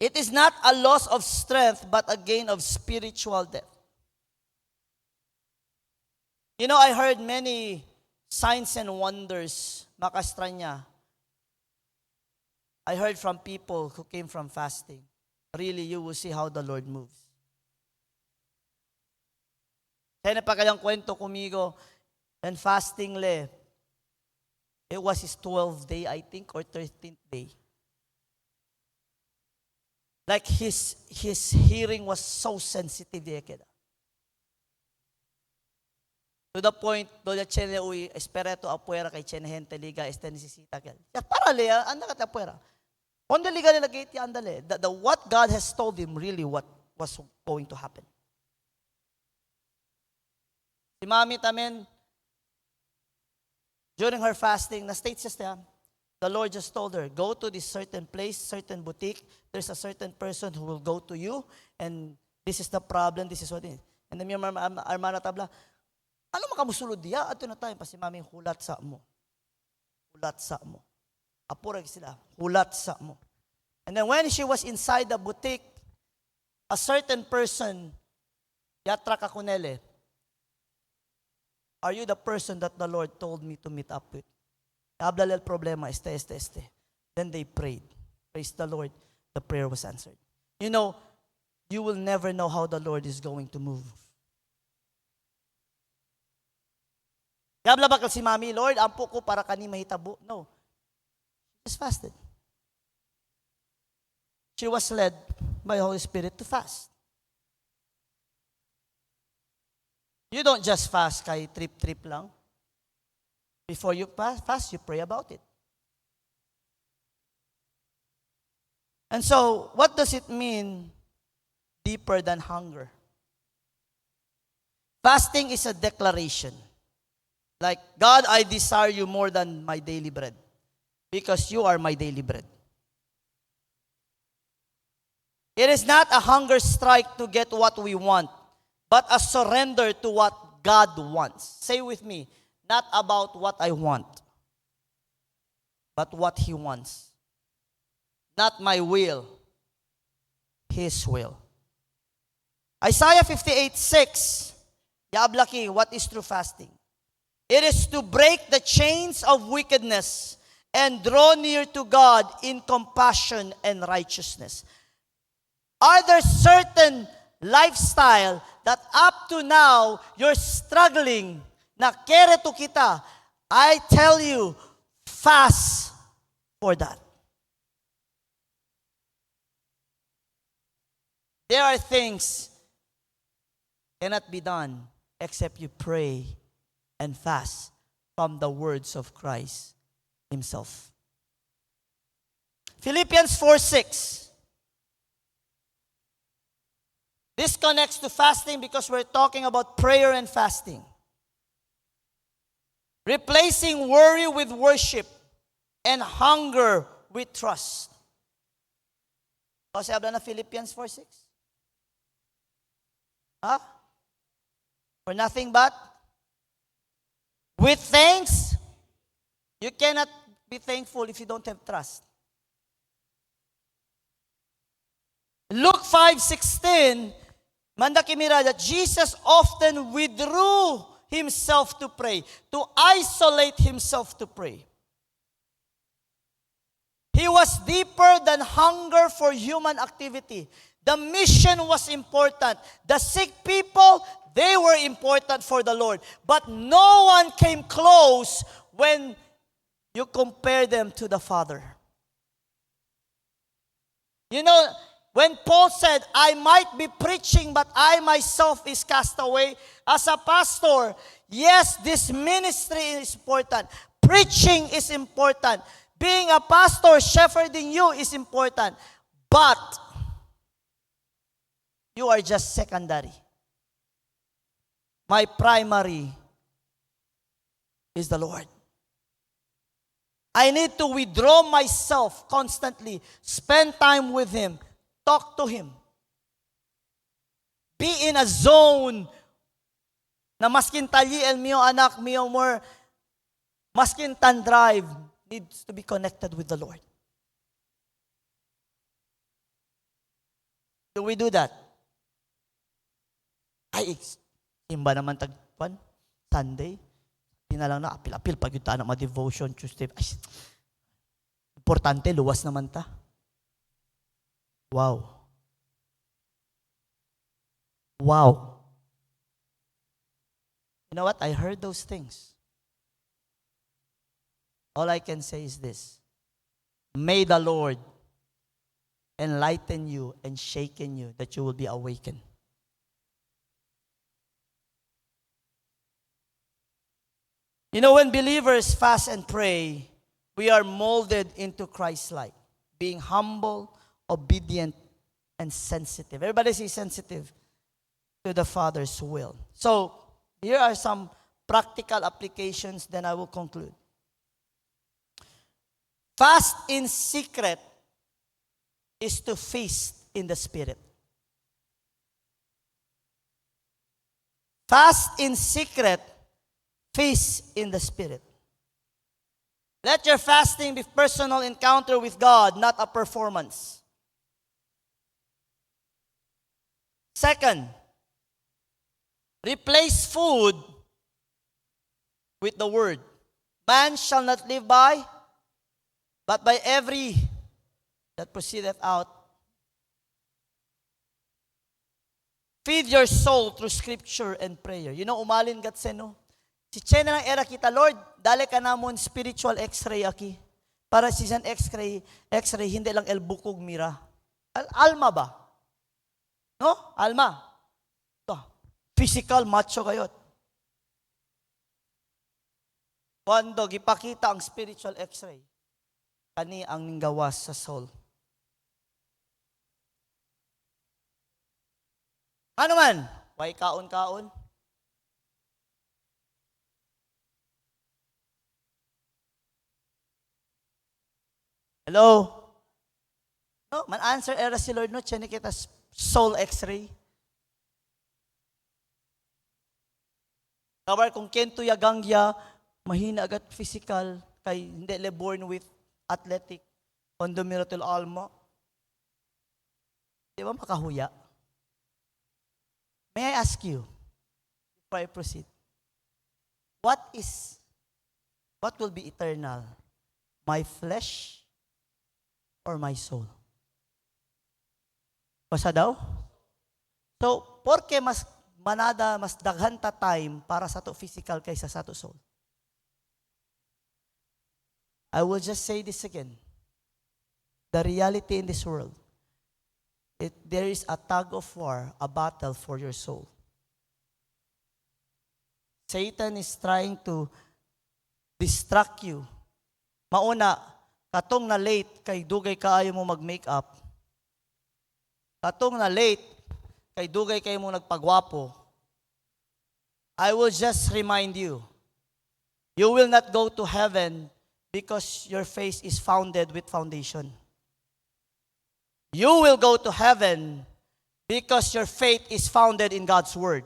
It is not a loss of strength but a gain of spiritual depth. You know, I heard many signs and wonders, makastranya. I heard from people who came from fasting. Really, you will see how the Lord moves. Kaya na pa kayang kwento kumigo, and fasting le, it was his 12th day, I think, or 13th day. Like his hearing was so sensitive. To the point, do ya chene uy, espereto apuera kay chene gente liga este necesita kel. Ya para le, anda ka apuera. Onde liga nila gate ya andale. The what God has told him really what was going to happen. Si Mami Tamen, during her fasting, na-state siya, the Lord just told her, go to this certain place, certain boutique, there's a certain person who will go to you, and this is the problem, this is what it is. And then yung Armana Tabla, ano makamusulod diya? Ato na tayo, pa si Mami, hulat sa mo. Hulat sa mo. Apurag sila, hulat sa mo. And then when she was inside the boutique, a certain person, Yatra Kakunele, are you the person that the Lord told me to meet up with? Habla el problema, este. Then they prayed. Praise the Lord. The prayer was answered. You know, you will never know how the Lord is going to move. Habla bakal si Mami, Lord, ampo ko para kani mahitabo. No. She just fasted. She was led by the Holy Spirit to fast. You don't just fast kay trip lang. Before you fast, you pray about it. And so, what does it mean, deeper than hunger? Fasting is a declaration. Like, God, I desire you more than my daily bread, because you are my daily bread. It is not a hunger strike to get what we want, but a surrender to what God wants. Say with me, not about what I want, but what He wants. Not my will, His will. Isaiah 58:6, Yablaki, what is true fasting? It is to break the chains of wickedness and draw near to God in compassion and righteousness. Are there certain lifestyle that up to now you're struggling, na kere to kita? I tell you, fast for that. There are things cannot be done except you pray and fast from the words of Christ Himself. Philippians 4:6. This connects to fasting because we're talking about prayer and fasting. Replacing worry with worship and hunger with trust. Kasi habla na Philippians 4:6. Huh? For nothing but with thanks. You cannot be thankful if you don't have trust. Luke 5:16, Manda kimira that Jesus often withdrew Himself to pray, to isolate Himself to pray. He was deeper than hunger for human activity. The mission was important. The sick people, they were important for the Lord. But no one came close when you compare them to the Father. You know, when Paul said, I might be preaching, but I myself is cast away. As a pastor, yes, this ministry is important. Preaching is important. Being a pastor, shepherding you is important. But you are just secondary. My primary is the Lord. I need to withdraw myself constantly, spend time with Him, talk to Him. Be in a zone na maskin tali el mio anak mio more, maskin tan drive, needs to be connected with the Lord. Do we do that? Ay, simba naman tagpan, Sunday, di na lang na apil-apil, pag yung na ma-devotion, Tuesday, ay, importante, luwas naman ta. Wow. Wow. You know what? I heard those things. All I can say is this. May the Lord enlighten you and shaken you that you will be awakened. You know, when believers fast and pray, we are molded into Christ-like, being humble, obedient, and sensitive. Everybody say sensitive to the Father's will. So, Here are some practical applications, then I will conclude. Fast in secret is to feast in the Spirit. Fast in secret, feast in the Spirit. Let your fasting be personal encounter with God, not a performance. Second, replace food with the word. Man shall not live by, but by every that proceedeth out. Feed your soul through scripture and prayer. You know, umalin gatseno. Si Chen na lang era kita, Lord, dali ka namon spiritual x-ray aki. Para si San x-ray, hindi lang elbukog mira. Alma ba? No? Alma. Ito, physical macho kayot. Kuando gipakita ang spiritual x-ray, kani ang ninggawas sa soul. Ano man? Way kaon-kaon? Hello? No, man answer era si Lord no, chani kita soul x-ray. Kabar kung kento yagangya, mahina agad physical, kay hindi le born with athletic, on the miracle alma. Di ba makahuya? May I ask you, before I proceed, what will be eternal? My flesh or my soul? Basa daw? So, porke mas daghan ta time para sa to physical kaysa sa to soul? I will just say this again. The reality in this world, there is a tug of war, a battle for your soul. Satan is trying to distract you. Mauna, katong na late, kay dugay kaayo mo mag-makeup. Katong na late, kay dugay kayo mo nagpagwapo. I will just remind you, you will not go to heaven because your faith is founded with foundation. You will go to heaven because your faith is founded in God's Word.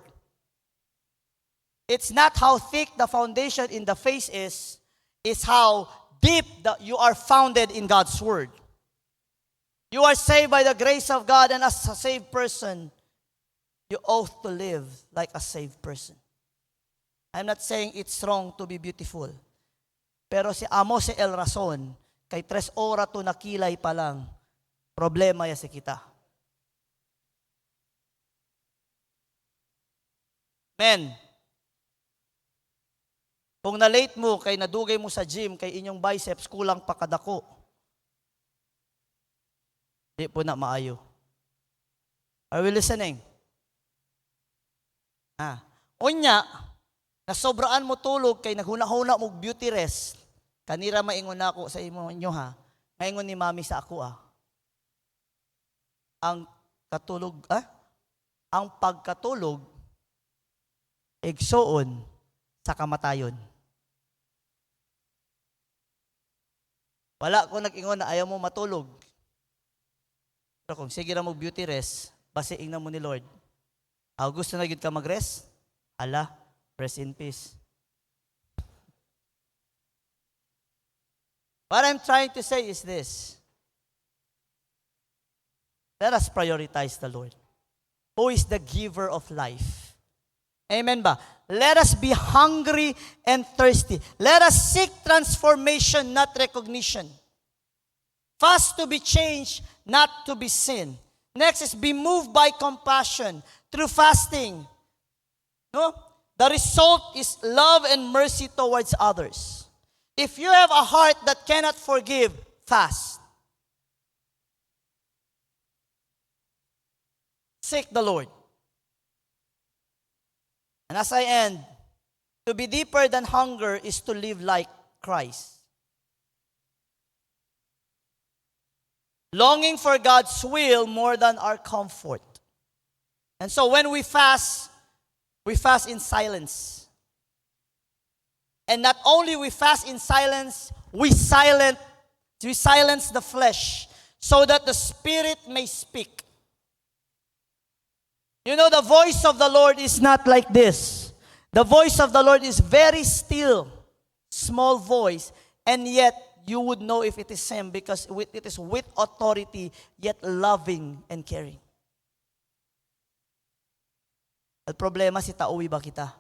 It's not how thick the foundation in the faith is, it's how deep you are founded in God's Word. You are saved by the grace of God, and as a saved person, you ought to live like a saved person. I'm not saying it's wrong to be beautiful. Pero si amo si El Rason, kay 3 oras to nakilay pa lang, problema ya si kita. Men, kung na-late mo, kay nadugay mo sa gym, kay inyong biceps, kulang pa kadako. Di po na maayo. Are we listening? Unya, nasobraan mo tulog, kay naghuna-huna mo beauty rest, kanira maingon ako sa inyo ha, maingon ni mami sa ako ang pagkatulog, igsuon sa kamatayon. Wala ko nag-ingon na ayaw mo matulog. Pero kung sige na mo beauty rest, basiing na mo ni Lord. Gusto na yun ka mag-rest? Ala, rest in peace. What I'm trying to say is this. Let us prioritize the Lord, who is the giver of life. Amen ba? Let us be hungry and thirsty. Let us seek transformation, not recognition. Fast to be changed, not to be seen. Next is be moved by compassion through fasting. No? The result is love and mercy towards others. If you have a heart that cannot forgive, fast. Seek the Lord. And as I end, to be deeper than hunger is to live like Christ. Longing for God's will more than our comfort. And so when we fast, we fast in silence. And not only we fast in silence, we silence the flesh so that the Spirit may speak. You know, the voice of the Lord is not like this. The voice of the Lord is very still, small voice, and yet you would know if it is Him because it is with authority, yet loving and caring. At problema, si tauwi ba kita?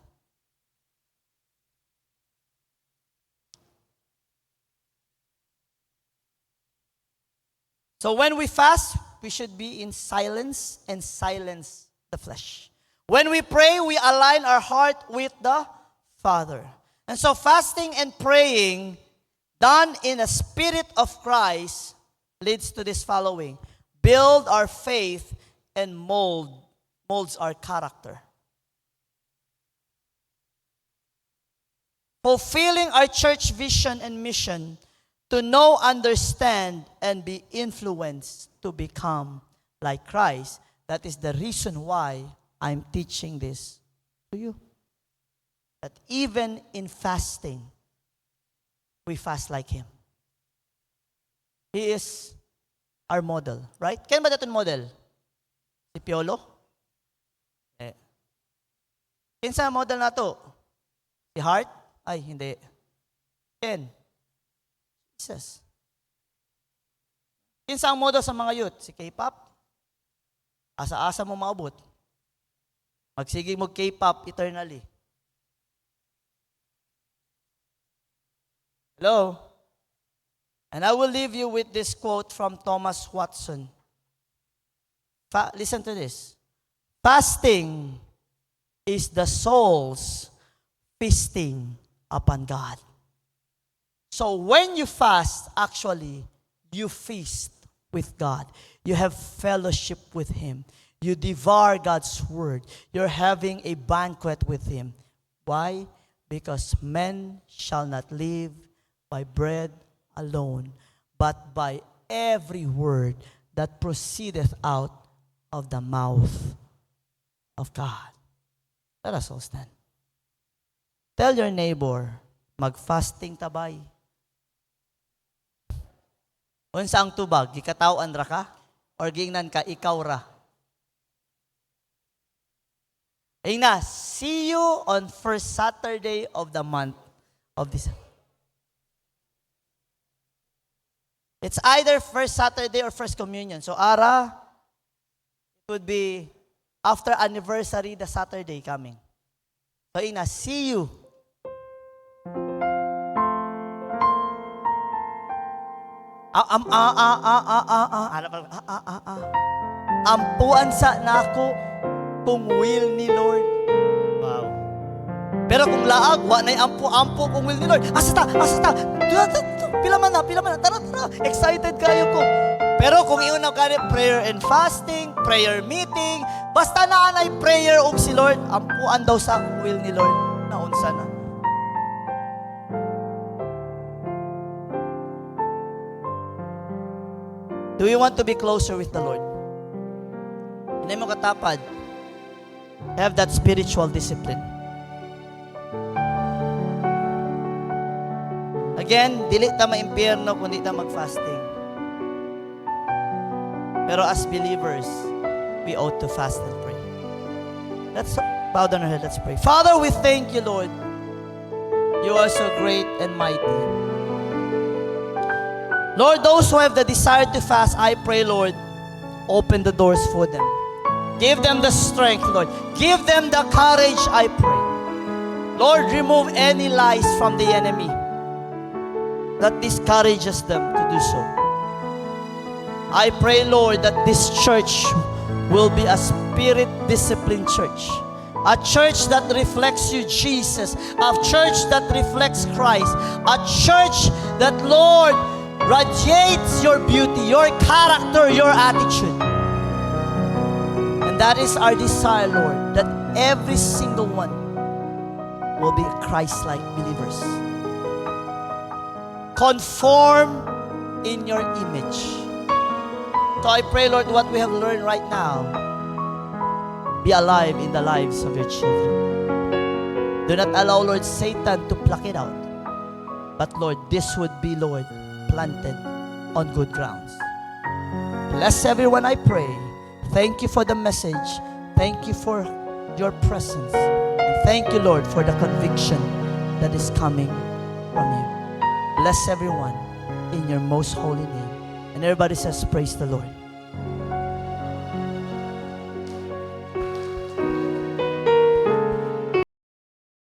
So when we fast, we should be in silence and silence the flesh. When we pray, we align our heart with the Father. And so fasting and praying done in a spirit of Christ leads to this following. Build our faith and molds our character. Fulfilling our church vision and mission to know, understand, and be influenced to become like Christ. That is the reason why I'm teaching this to you. That even in fasting, we fast like Him. He is our model, right? Kaya ba daton model? Si Piolo? Kinsa model na to? Si Hart? Ay, hindi. Ken? Jesus. Kinsa ang model sa mga youth? Si K-pop? Asa-asa mo maabot. Magsige mo K-pop eternally. Hello? And I will leave you with this quote from Thomas Watson. Listen to this. Fasting is the soul's feasting upon God. So when you fast, actually, you feast with God. You have fellowship with Him. You devour God's word. You're having a banquet with Him. Why? Because men shall not live by bread alone, but by every word that proceedeth out of the mouth of God. Let us all stand. Tell your neighbor, mag-fasting tabay. Unsa ang tubag? Gikatawan ra ka? Or gingnan ka, ikaw ra? Ayun na, see you on first Saturday of the month of this. It's either first Saturday or first communion. So ara, it would be after anniversary, the Saturday coming. So ayun na, see you. Ampuan sa nako kung will ni Lord. Wow. Pero kung laag, wa na'y ampo kung will ni Lord. Asa ta. Pila man na. Tara. Excited kayo ko. Pero kung iyon na kani prayer and fasting, prayer meeting, basta na anay prayer og si Lord, ampuan daw sa will ni Lord. Naunsa na. Do you want to be closer with the Lord? Hindi mo katapad. Have that spiritual discipline. Again, dili ta ma-impyerno kung di ta mag-fasting. Pero as believers, we ought to fast and pray. Let's bow down our head, let's pray. Father, we thank you, Lord. You are so great and mighty. Lord, those who have the desire to fast, I pray, Lord, open the doors for them. Give them the strength, Lord. Give them the courage, I pray. Lord, remove any lies from the enemy that discourages them to do so. I pray, Lord, that this church will be a spirit-disciplined church. A church that reflects you, Jesus. A church that reflects Christ. A church that, Lord, radiates your beauty, your character, your attitude. And that is our desire, Lord, that every single one will be Christ-like believers. Conform in your image. So I pray, Lord, what we have learned right now, be alive in the lives of your children. Do not allow, Lord, Satan to pluck it out. But Lord, this would be, Lord, planted on good grounds. Bless everyone, I pray. Thank you for the message. Thank you for your presence. And thank you, Lord, for the conviction that is coming from you. Bless everyone in your most holy name. And everybody says, praise the Lord.